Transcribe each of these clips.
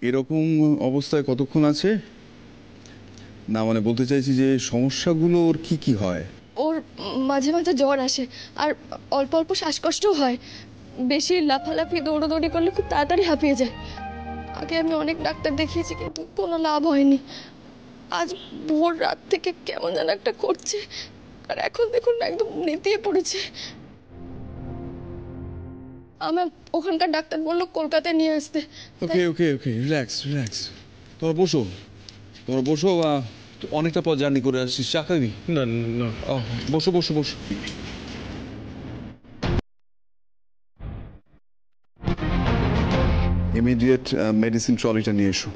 এরকম অবস্থায় কতক্ষণ আছে? না মানে বলতে চাইছি যে সমস্যাগুলো ওর কি কি হয়? ওর মাঝে মাঝে জ্বর আসে, আর অল্প অল্প শ্বাসকষ্টও হয়। বেশি লাফালাফি দৌড়াদৌড়ি করলে খুব তাড়াতাড়ি হাঁপিয়ে যায়। আগে আমি অনেক ডাক্তার দেখিয়েছি, কিন্তু কোনো লাভ হয়নি। আজ ভোর রাত থেকে কেমন যেন একটা করছে, আর এখন দেখুন একদম নেতিয়ে পড়েছে। আমার ওখানকার ডাক্তার বললো কলকাতায় নিয়ে আসতে। ওকে ওকে ওকে, রিল্যাক্স রিল্যাক্স। তোমরা বসো, তোমরা বসো। অনেকটা পথ জার্নি করে আসছিস, চা খাবি? না না, বসো বসো বসো। ইমিডিয়েট মেডিসিন ট্রলিটা নিয়ে এসো।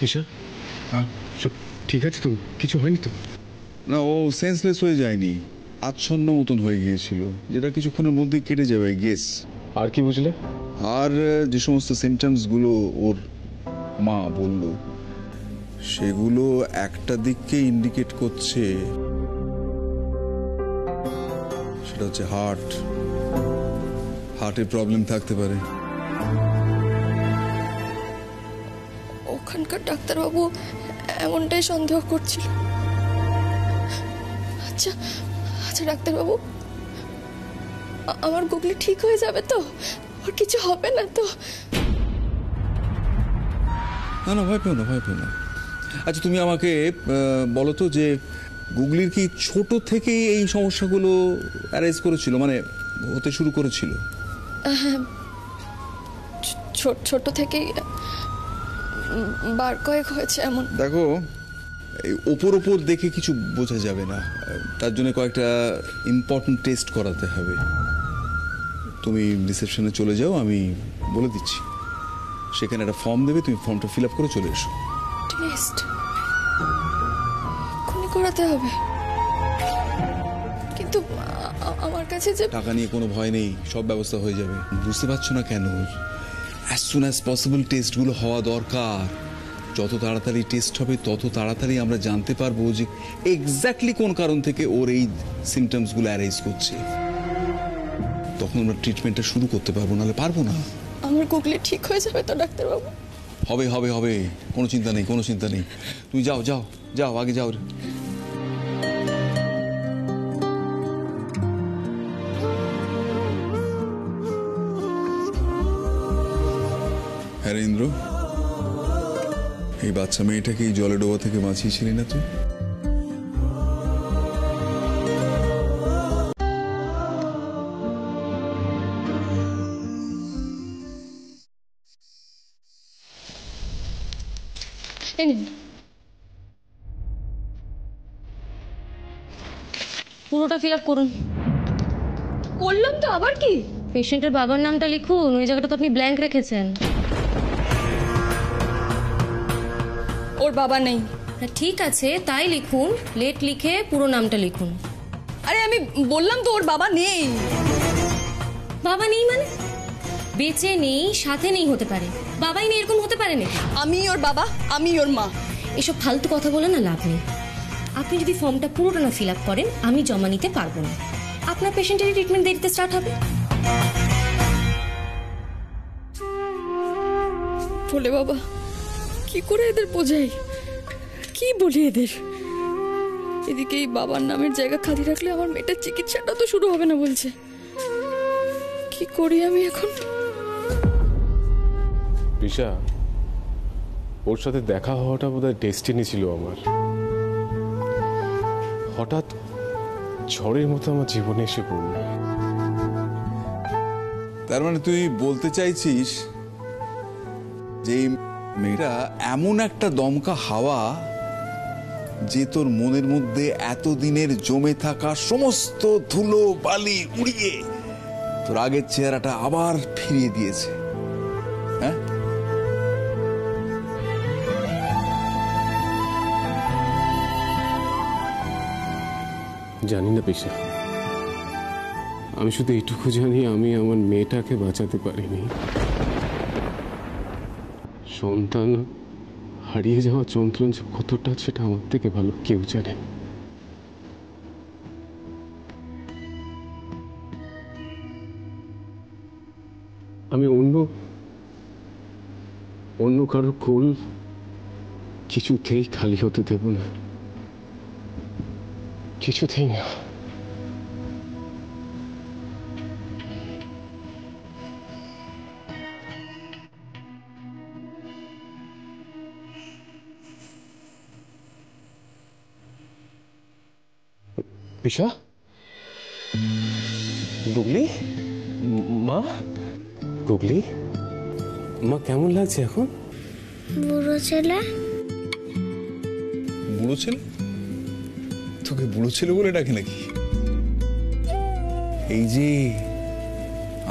ঈশা, সব ঠিক আছে তো? কিছু হয়নি তো? না, ও সেন্সলেস হয়ে যায়নি, আচ্ছন্ন মতন হয়ে গিয়েছিল, যেটা কিছুক্ষণের মধ্যেই কেটে যাবে গেস। আর কি বুঝলে? আর যে সমস্ত সিমটমসগুলো ওর মা বলল, সেগুলো একটা দিককে ইন্ডিকেট করছে, সেটা হচ্ছে হার্টের প্রবলেম থাকতে পারে। ওখানকার ডাক্তারবাবু এমনটাই সন্দেহ করছিল। আচ্ছা আচ্ছা ডাক্তারবাবু, আমার গুগলি ঠিক হয়ে যাবে তো? ওর কিছু হবে না তো? না না, ভয় পেও না, ভয় পেও না। আচ্ছা তুমি আমাকে বলো তো, যে গুগলির কি ছোট থেকেই এই সমস্যাগুলো অ্যারাইজ করেছিল, মানে হতে শুরু করেছিল? ছোট থেকেই বার কয়েক হয়েছে এমন। দেখো, এই ওপর ওপর দেখে কিছু বোঝা যাবে না, তার জন্য কয়েকটা ইম্পর্টেন্ট টেস্ট করাতে হবে। তুমি রিসেপশনে চলে যাও, আমি বলে দিচ্ছি। সেখানে একটা ফর্ম দেবে, তুমি ফর্মটা ফিল আপ করে চলে এসো। টেস্ট এক্ষুনি করাতে হবে? কিন্তু আমার কাছে যে টাকা নিয়ে কোনো ভয় নেই, সব ব্যবস্থা হয়ে যাবে। বুঝতে পারছো না কেন? অ্যাজ সুন অ্যাজ পসিবল টেস্টগুলো হওয়া দরকার। যত তাড়াতাড়ি টেস্ট হবে তত তাড়াতাড়ি আমরা জানতে পারবো যে এক্স্যাক্টলি কোন কারণ থেকে ওর এই সিমটমসগুলো অ্যারাইজ করছে। তখন আমরা ট্রিটমেন্টটা শুরু করতে পারবো, নাহলে পারবো না। আমার গুগলি ঠিক হয়ে যাবে তো ডাক্তারবাবু? হবে হবে হবে, কোনো চিন্তা নেই, কোনো চিন্তা নেই। তুমি যাও যাও যাও, আগে যাও। হ্যাঁ ইন্দ্র, এই বাচ্চা মেয়েটাকে এই জলে ডোবা থেকে বাঁচিয়েছিলি না তুই? পুরোটা ফিল আপ করুন। করলাম তো, আবার কি? পেশেন্টের বাবার নামটা লিখুন, ওই জায়গাটা তো আপনি ব্ল্যাঙ্ক রেখেছেন। ওর বাবা নেই। হ্যাঁ ঠিক আছে, তাই লিখুন, লেট লিখে পুরো নামটা লিখুন। আরে আমি বললাম তো ওর বাবা নেই। বাবা নেই মানে? বেঁচে নেই, সাথে নেই হতে পারে, বাবাই নেই এরকম হতে পারে নাকি? আমি ওর বাবা, আমি ওর মা। এসব ফালতু কথা বলে না লাভ নেই। আপনি যদি ফর্মটা পুরোটা না ফিল আপ করেন, আমি জমা নিতে পারবো না। আপনার পেশেন্টের ট্রিটমেন্ট দেরিতে স্টার্ট হবে। বলে বাবা, কি করে এদের বোঝাই, কি বলি এদের? এদিকে এই বাবার নামের জায়গা খালি রাখলে আমার মেয়েটার চিকিৎসাটা তো শুরু হবে না বলছে। কি করি আমি এখন? ঋষা, ওর সাথে দেখা হওয়াটা বোধহয় ডেস্টিনি ছিল আমার। হঠাৎ ঝড়ের মতো আমার জীবনে এসে পড়ল। তার মানে তুই বলতে চাইছিস যে মেয়েটা এমন একটা দমকা হাওয়া যে তোর মনের মধ্যে এতদিনের জমে থাকা সমস্ত ধুলো বালি উড়িয়ে তোর আগের চেহারাটা আবার ফিরিয়ে দিয়েছে। হ্যাঁ, জানি না পিসা, আমি শুধু এইটুকু জানি আমি আমার মেয়েটাকে বাঁচাতে পারিনি। সন্তান হারিয়ে যাওয়া যন্ত্রণা যে কতটা, সেটা আমার থেকে ভালো কেউ জানে। আমি অন্য কারো কোল কিছুতেই খালি হতে দেব না, কিছুতেই না। পিসা, গুগলি, মা, গুগলি, মা কেমন লাগছে এখন? বুড়ো ছেলে। বুড়ো ছেলে? তোকে বুড়ো ছেলে বলে ডাকে নাকি? এই যে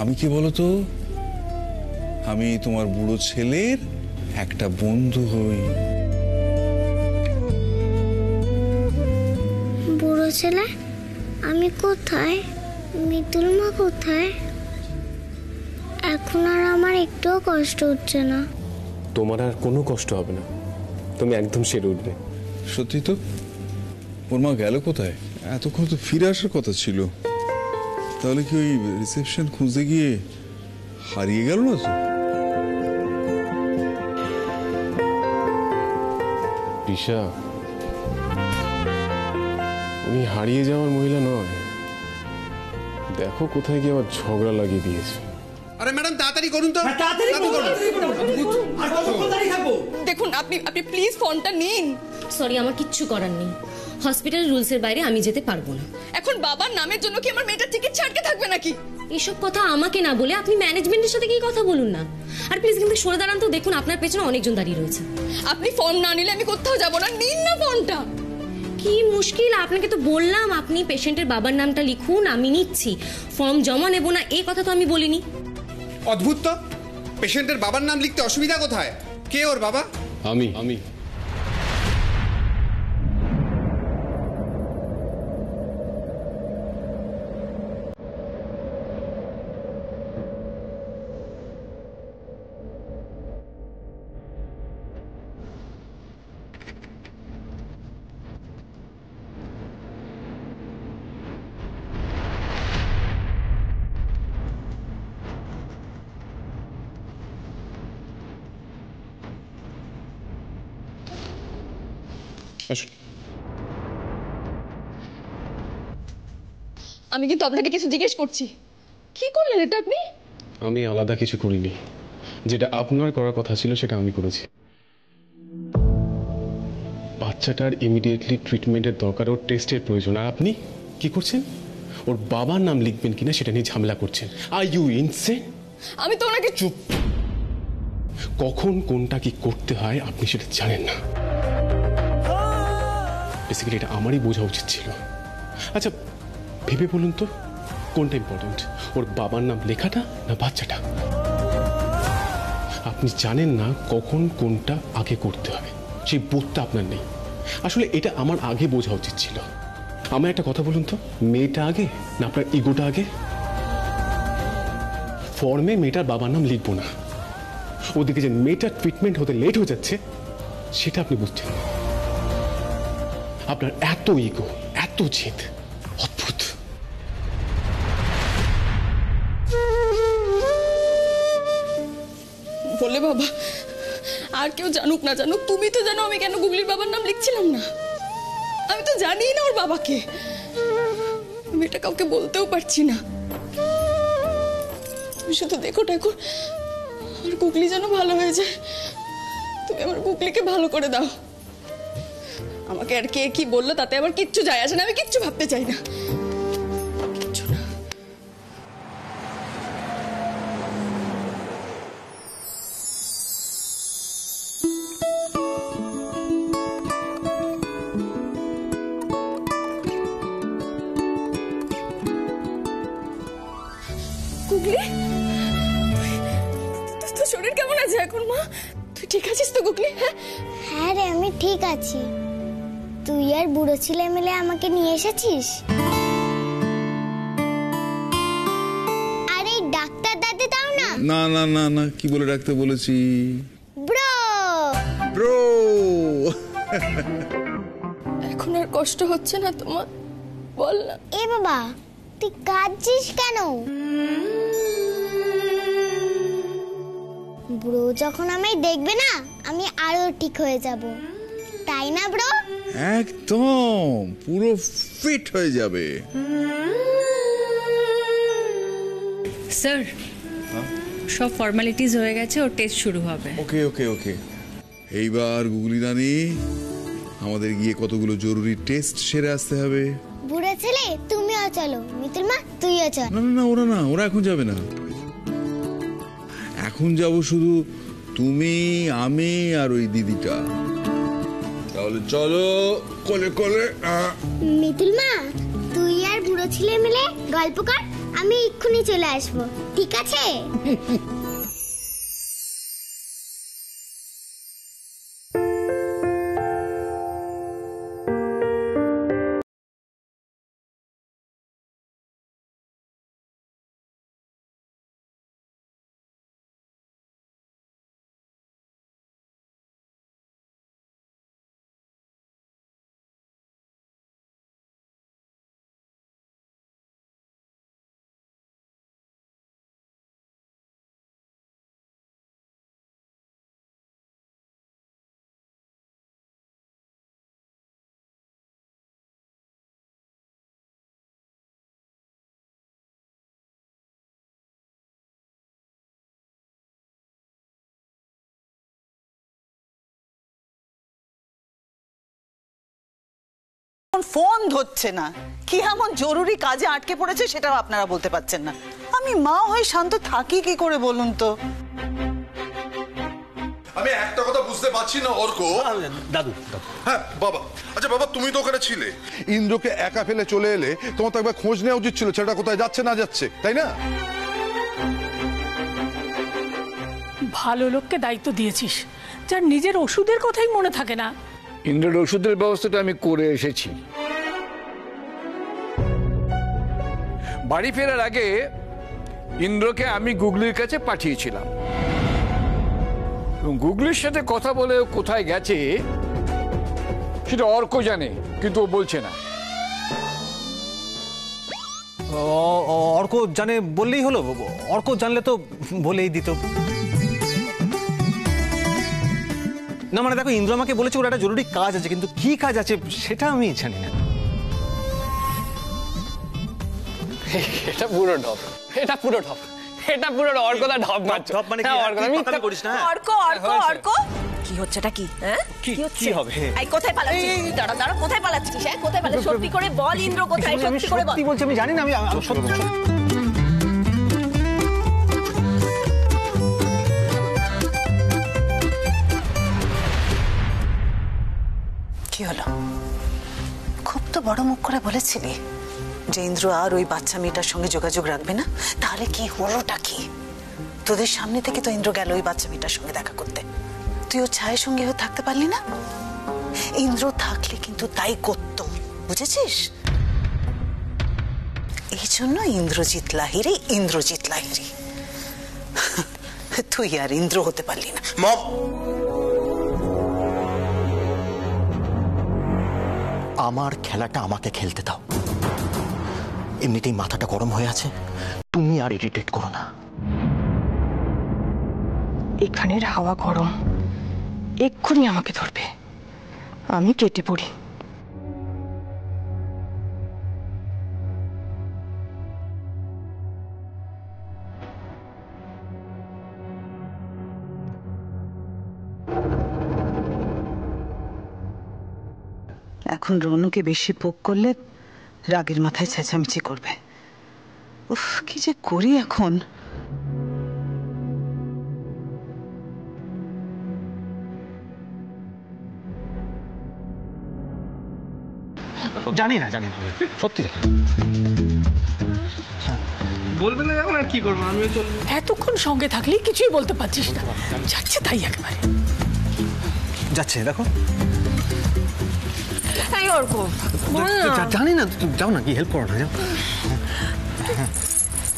আমি কি বলতো, আমি তোমার বুড়ো ছেলের একটা বন্ধু হই। বুড়ো ছেলে, আমি কোথায়? মিতুল মা কোথায়? এখন আর আমার একটুও কষ্ট হচ্ছে না। তোমার আর কোনো কষ্ট হবে না, তুমি একদম সেরে উঠবে। সত্যি তো? ওর মা গেল কোথায়? এতক্ষণ তো ফিরে আসার কথা ছিল। তাহলে কি ওই রিসেপশন খুঁজতে গিয়ে হারিয়ে গেল না তো? দিশা, উনি হারিয়ে যাওয়ার মহিলা নয়। দেখো কোথায় গিয়ে আবার ঝগড়া লাগিয়ে দিয়েছে। আরে ম্যাডাম তাড়াতাড়ি করুন তো। তাড়াতাড়ি করুন। আর কতক্ষণ দাঁড়িয়ে থাকবো? দেখুন, আপনি প্লিজ ফোনটা নিন। সরি, আমার কিচ্ছু করার নেই। হসপিটাল রুলসের বাইরে আমি যেতে পারবো না। এখন বাবার নামের জন্য কি আমার মেয়েটার চিকিৎসা আটকে থাকবে নাকি? এসব কথা আমাকে না বলে আপনি ম্যানেজমেন্টের সাথে কি কথা বলুন না। আর প্লিজ কিন্তু সরে দাঁড়ান তো, দেখুন আপনার পেছনে অনেকজন দাঁড়িয়ে রয়েছে। আপনি ফোন না নিলে আমি কোথাও যাব না। নিন না ফোনটা। কি মুশকিল, আপনাকে তো বললাম আপনি পেশেন্টের বাবার নামটা লিখুন, আমি নিচ্ছি। ফর্ম জমা নেব না এই কথা তো আমি বলিনি। অদ্ভুত তো, পেশেন্টের বাবার নাম লিখতে অসুবিধা কোথায়? কে ওর বাবা? আমি আমি কিন্তু আপনাকে কিছু জিজ্ঞেস করছি। কি করলেন এটা আপনি? আমি আলাদা কিছু করিনি। যেটা আপনার করার কথা ছিল সেটা আমি করেছি। বাচ্চাটার ইমিডিয়েটলি ট্রিটমেন্টের দরকার, ওর টেস্টের প্রয়োজন। আর আপনি কি করছেন? ওর বাবার নাম লিখবেন কিনা সেটা নিয়ে ঝামেলা করছেন। Are you insane? আমি তো ওনাকে চুপ। কখন কোনটা কি করতে হয় আপনি সেটা জানেন না। বেসিক্যালি এটা আমারই বোঝা উচিত ছিল। আচ্ছা ভেবে বলুন তো, কোনটা ইম্পর্টেন্ট, ওর বাবার নাম লেখাটা না বাচ্চাটা? আপনি জানেন না কখন কোনটা আগে করতে হবে, সেই বোধটা আপনার নেই। আসলে এটা আমার আগে বোঝা উচিত ছিল। আমার একটা কথা বলুন তো, মেয়েটা আগে না আপনার ইগোটা আগে? ফর্মে মেয়েটার বাবার নাম লিখবো না, ওদিকে যে মেয়েটার ট্রিটমেন্ট হতে লেট হয়ে যাচ্ছে সেটা আপনি বুঝছেন না। আপনার এত ইগো, এত জেদ, অদ্ভুত। বলে বাবা, আর কেউ জানুক না জানুক, তুমি তো জানো আমি কেন গুগলির বাবার নাম লিখছিলাম না। আমি তো জানি না ওর বাবাকে। আমি এটা কাউকে বলতেও পারছি না। তুমি শুধু দেখো ঠাকুর, আমার গুগলি যেন ভালো হয়ে যায়। তুমি আমার গুগলিকে ভালো করে দাও। আমাকে আর কে কি বললো তাতে আমার কিচ্ছু যায় আসে না। আমি কিচ্ছু ভাবতে চাই না, কিচ্ছু না। গুগলি, তোর শরীর কেমন আছে এখন মা? তুই ঠিক আছিস তো গুগলি? হ্যাঁ রে, আমি ঠিক আছি। তুই আর বুড়ো ছেলে মিলে আমাকে নিয়ে এসেছিস। আরে ডাক্তার দাদি দাও না। না না না না, কি বলে ডাকতে বলেছি? Bro bro. এখন আর কষ্ট হচ্ছে না তোমার? বল না। এ বাবা, তুই কাঁদছিস কেন? ব্রো যখন আমায় দেখবে না, আমি আরো ঠিক হয়ে যাব, তাই না ব্রো? একদম পুরো ফিট হয়ে যাবে। স্যার, সব ফর্মালিটিজ হয়ে গেছে, ওর টেস্ট শুরু হবে। ওকে ওকে ওকে, এইবার গুগলি রানী আমাদের গিয়ে কতগুলো জরুরি টেস্ট সেরে আসতে হবে। বুড়ো ছেলে তুমিও চলো, মিতুল মা তুইও চল। না না না, ওরা এখন যাবে না। এখন যাব শুধু তুমি, আমি আর ওই দিদিটা। তাহলে চলো কোলে কোলে। মিতুল মা, তুই আর বুড়ো ছেলে মিলে গল্প কর, আমি এক্ষুনি চলে আসবো, ঠিক আছে? ফোন ধরছে না, কি এমন জরুরি কাজে আটকে পড়েছে সেটাও আপনারা বলতে পারছেন না। আমি মা হয়ে শান্ত থাকি কি করে বলুন তো? আমি একটা কথা বুঝতে পারছি না অর্ক। দাদু হ্যাঁ বাবা, আচ্ছা বাবা তুমি তো ওখানে ছিলে, ইন্দ্রকে একা ফেলে চলে এলে, তোমার তো একবার খোঁজ নেওয়া উচিত ছিল ছেলেটা কোথায় যাচ্ছে না যাচ্ছে, তাই না? ভালো লোককে দায়িত্ব দিয়েছিস, যার নিজের ওষুধের কথাই মনে থাকে না। ইন্দ্রের ওষুধের ব্যবস্থাটা আমি করে এসেছি। বাড়ি ফেরার আগে ইন্দ্রকে আমি গুগলির কাছে পাঠিয়েছিলাম, এবং গুগলির সাথে কথা বলে কোথায় গেছে সেটা অর্ক জানে, কিন্তু ও বলছে না। অর্ক জানে বললেই হলো, অর্ক জানলে তো বলেই দিত না। মানে দেখো, ইন্দ্র আমাকে বলেছে ওর একটা জরুরি কাজ আছে, কিন্তু কি কাজ আছে সেটা আমি জানি না। এটা পুরো ঢপ, এটা পুরো ঢপ, এটা পুরো অর্কদা ঢপ মারছো। ঢপ মানে কি? তুই করিস না। অর্ক অর্ক অর্ক, কি হচ্ছেটা কি? হ্যাঁ কি হবে? এই কোথায় পালাচ্ছিস? দাঁড়া দাঁড়া, কোথায় পালাচ্ছিস? হ্যাঁ কোথায় পালাচ্ছিস? সত্যি করে বল, ইন্দ্র কোথায়? সত্যি করে বল। সত্যি বলছি, আমি জানি না। আমি সত্যি। কি হলো? খুব তো বড় মুখ করে বলেছিলি যে ইন্দ্র আর ওই বাচ্চা মেয়েটার সঙ্গে যোগাযোগ রাখবে না, তাহলে কি হলোটা কি? তোদের সামনে থেকে তো ইন্দ্র গেল ওই বাচ্চা মেয়েটার সঙ্গে দেখা করতে, তুই ওর ছায়ের সঙ্গে হয়ে থাকতে পারলি না? ইন্দ্র থাকলে কিন্তু তাই করতো, বুঝেছিস? এই জন্য ইন্দ্রজিৎ লাহিড়ী, ইন্দ্রজিৎ লাহিড়ী। তুই আর ইন্দ্র হতে পারলি না। মম, আমার খেলাটা আমাকে খেলতে দাও। এমনিতেই মাথাটা গরম হয়ে আছে, তুমি আর ইরিটেট করো না। এখানের হাওয়া গরম, এক্ষুনি আমাকে ধরবে, আমি কেটে পড়ি। এখন রনুকে বেশি পোক করলে রাগের মাথায় চেঁচামেচি করবে। উফ, কি যে করি এখন। জানি না সত্যি। বলবে না এখন আর কি করবো, আমিও চলবো। এতক্ষণ সঙ্গে থাকলে কিছুই বলতে পারছিস না, যাচ্ছে তাই একেবারে যাচ্ছে। দেখো তাই অর্ক বল না। জানি না, যাও না, কি হেল্প করো না, যাও।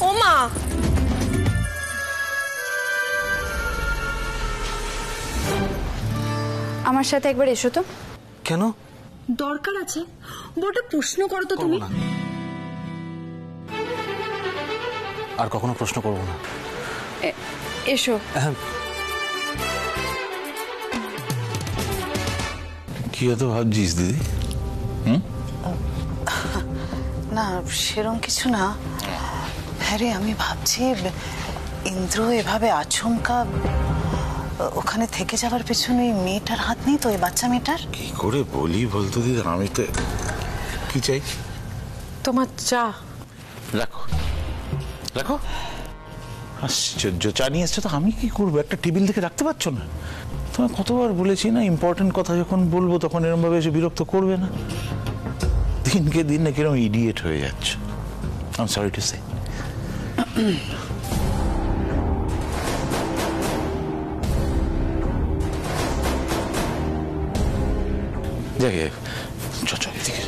ও মা, আমার সাথে একবার এসো তো। কেন? দরকার আছে, বড় প্রশ্ন করো তো তুমি। আর কখনো প্রশ্ন করবো না। এসো। কি এত ভাবছিস দিদি? না সেরকম কিছু না। হ্যাঁ রে, আমি ভাবছি ইন্দ্র এভাবে আচমকা ওখানে থেকে যাওয়ার পেছনে মেয়েটার হাত নেই তো, এই বাচ্চা মেয়েটার? কি করে বলি বলতো দিদি, আমি তো কি চাই? তোমার চা রাখো রাখো। আশ্চর্য, চা নিয়ে এসছো তো আমি কি করবো? একটা টেবিল থেকে রাখতে পারছো না? তোমায় কতবার বলেছি না, ইম্পর্টেন্ট কথা যখন বলবো তখন এরকম ভাবে এসে বিরক্ত করবে না। দিনকে দিন না কিরকম ইডিয়েট হয়ে যাচ্ছ। I am sorry to say. দেখে চল এদিকে।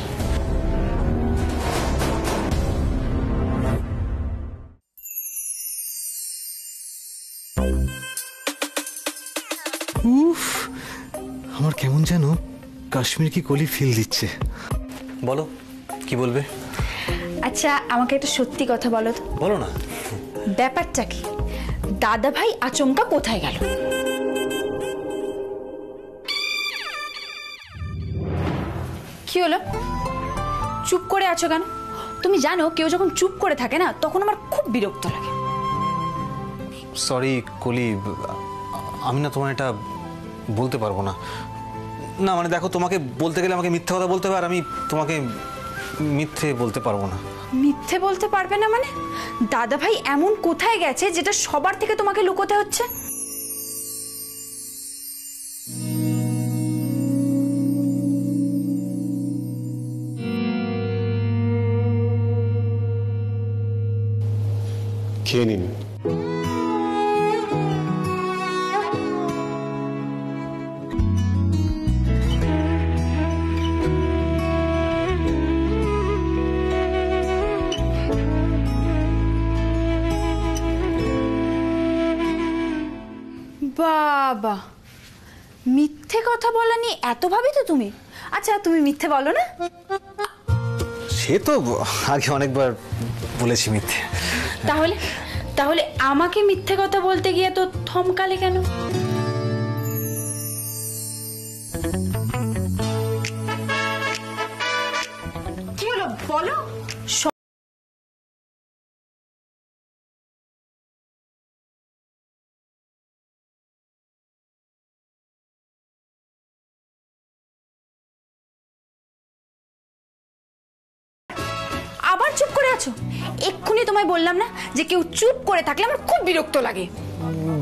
উফ, আমার কেমন যেন কাশ্মীর কি কলি ফিল দিচ্ছে। বলো কি বলবে? আচ্ছা আমাকে একটা সত্যি কথা বলো তো। বলো না। ব্যাপারটা কি? দাদা ভাই আচমকা কোথায় গেল? কি হলো, চুপ করে আছো কেন? তুমি জানো কেউ যখন চুপ করে থাকে না তখন আমার খুব বিরক্ত লাগে। সরি কলি, আমি না তোমার এটা বলতে পারবো না। না মানে দেখো, তোমাকে বলতে গেলে আমাকে মিথ্যে কথা বলতে হবে, আর আমি তোমাকে মিথ্যে বলতে পারবো না। মিথ্যে বলতে পারবে না মানে? দাদা ভাই এমন কোথায় গেছে যেটা সবার থেকে তোমাকে লুকোতে হচ্ছে? খেয়ে নিন। বাবা, মিথ্যে কথা বলা নিয়ে এত ভাবি তো তুমি? আচ্ছা তুমি মিথ্যে বলো না? সে তো আগে অনেকবার বলেছি মিথ্যে। তাহলে তাহলে আমাকে মিথ্যে কথা বলতে গিয়ে তো থমকালে কেন? কি হলো বলো। আবার চুপ করে আছো? এক্ষুনি তোমায় বললাম না যে কেউ চুপ করে থাকলে আমার খুব বিরক্ত লাগে।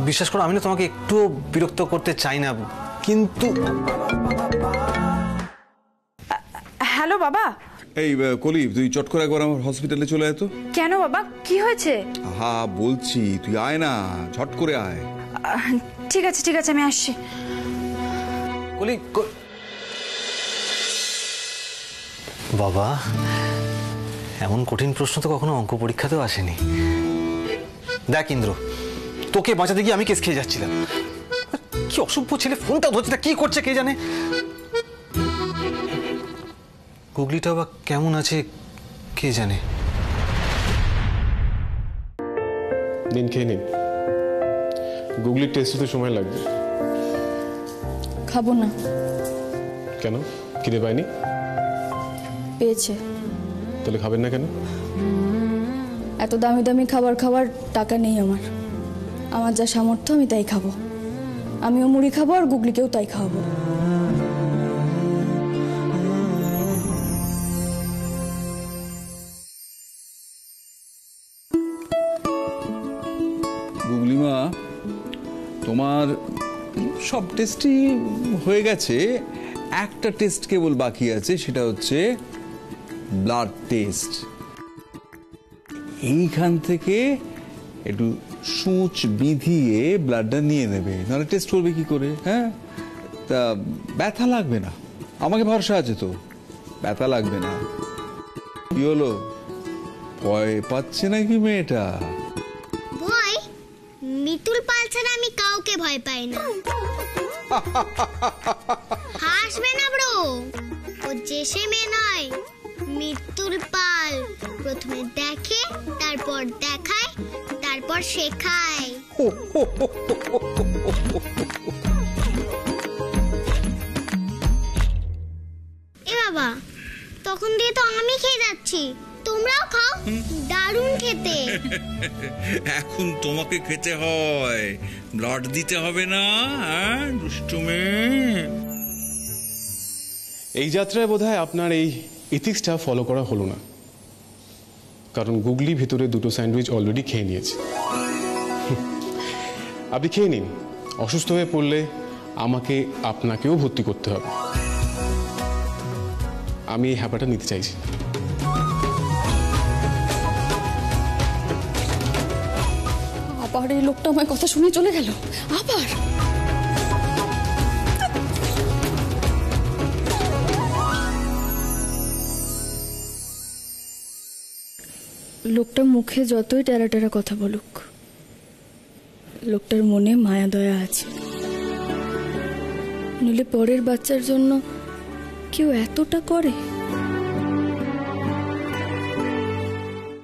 বিশ্বাস করো, আমি না তোমাকে একটু বিরক্ত করতে চাই না, কিন্তু হ্যালো বাবা। এই কলি, তুই চট করে একবার আমার হসপিটালে চলে আয় তো। কেন বাবা, কি হয়েছে? হ্যাঁ বলছি, তুই আয় না, ঝট করে আয়। ঠিক আছে ঠিক আছে, আমি আসছি। কলি, বাবা এমন কঠিন প্রশ্ন তো কখনো অঙ্ক পরীক্ষাতেও আসেনি। দেখ ইন্দ্র, তোকে বাঁচাতে গিয়ে আমি কেস খেয়ে যাচ্ছিলাম। কি অসভ্য ছেলে, ফোনটা ধরছে না, কি করছে কে জানে। গুগলিটা বা কেমন আছে কে জানে। নিন, খেয়ে নিন। গুগলির টেস্ট হতে সময় লাগবে। খাবো না। কেন, খিদে পায়নি? পেয়েছে। তাহলে খাবেন না কেন? এত দামি দামি খাবার খাওয়ার টাকা নেই আমার। আমার যা সামর্থ্য আমি তাই খাবো। আমিও মুড়ি খাবো আর গুগলিকেও তাই খাওয়াবো। গুগলিমা, তোমার সব টেস্টই হয়ে গেছে, একটা টেস্ট কেবল বাকি আছে, সেটা হচ্ছে ব্লাড টেস্ট। এইখান থেকে একটু সূচ বিধিয়ে ব্লাডটা নিয়ে নেবে, নাহলে টেস্ট করবে কি করে? হ্যাঁ, তা ব্যথা লাগবে না, আমাকে ভরসা আছে তো, ব্যথা লাগবে না। কি হলো, ভয় পাচ্ছে নাকি মেয়েটা? ভয়? মিতুল পাল ছাড়া আমি কাউকে ভয় পাই না। হাসবে না ব্রো, ও যে সে মেয়ে নয়, মিতুল পাল। প্রথমে দেখে, তারপর দেখায়, তারপর শেখায়। এ বাবা, তখন দিয়ে তো আমি খেয়ে যাচ্ছি, তোমরাও খাও, দারুণ খেতে। এখন তোমাকে খেতে হয়, ব্লাড দিতে হবে না? হ্যাঁ দুষ্টু মেয়ে। এই যাত্রায় বোধহয় আপনার এই এথিক্সটা ফলো করা হলো না, কারণ গুগলি ভিতরে 2টো স্যান্ডউইচ অলরেডি খেয়ে নিয়েছে। আপনি খেয়ে নিন, অসুস্থ হয়ে পড়লে আমাকে আপনাকেও ভর্তি করতে হবে। আমি এই হ্যাপাটা নিতে চাইছি। আবার এই লোকটা আমার কথা শুনে চলে গেল। আবার লোকটা মুখে যতই টেরা টেরা কথা বলুক, লোকটার মনে মায়া দয়া আছে। নইলে পরের বাচ্চার জন্য কেউ এতটা করে?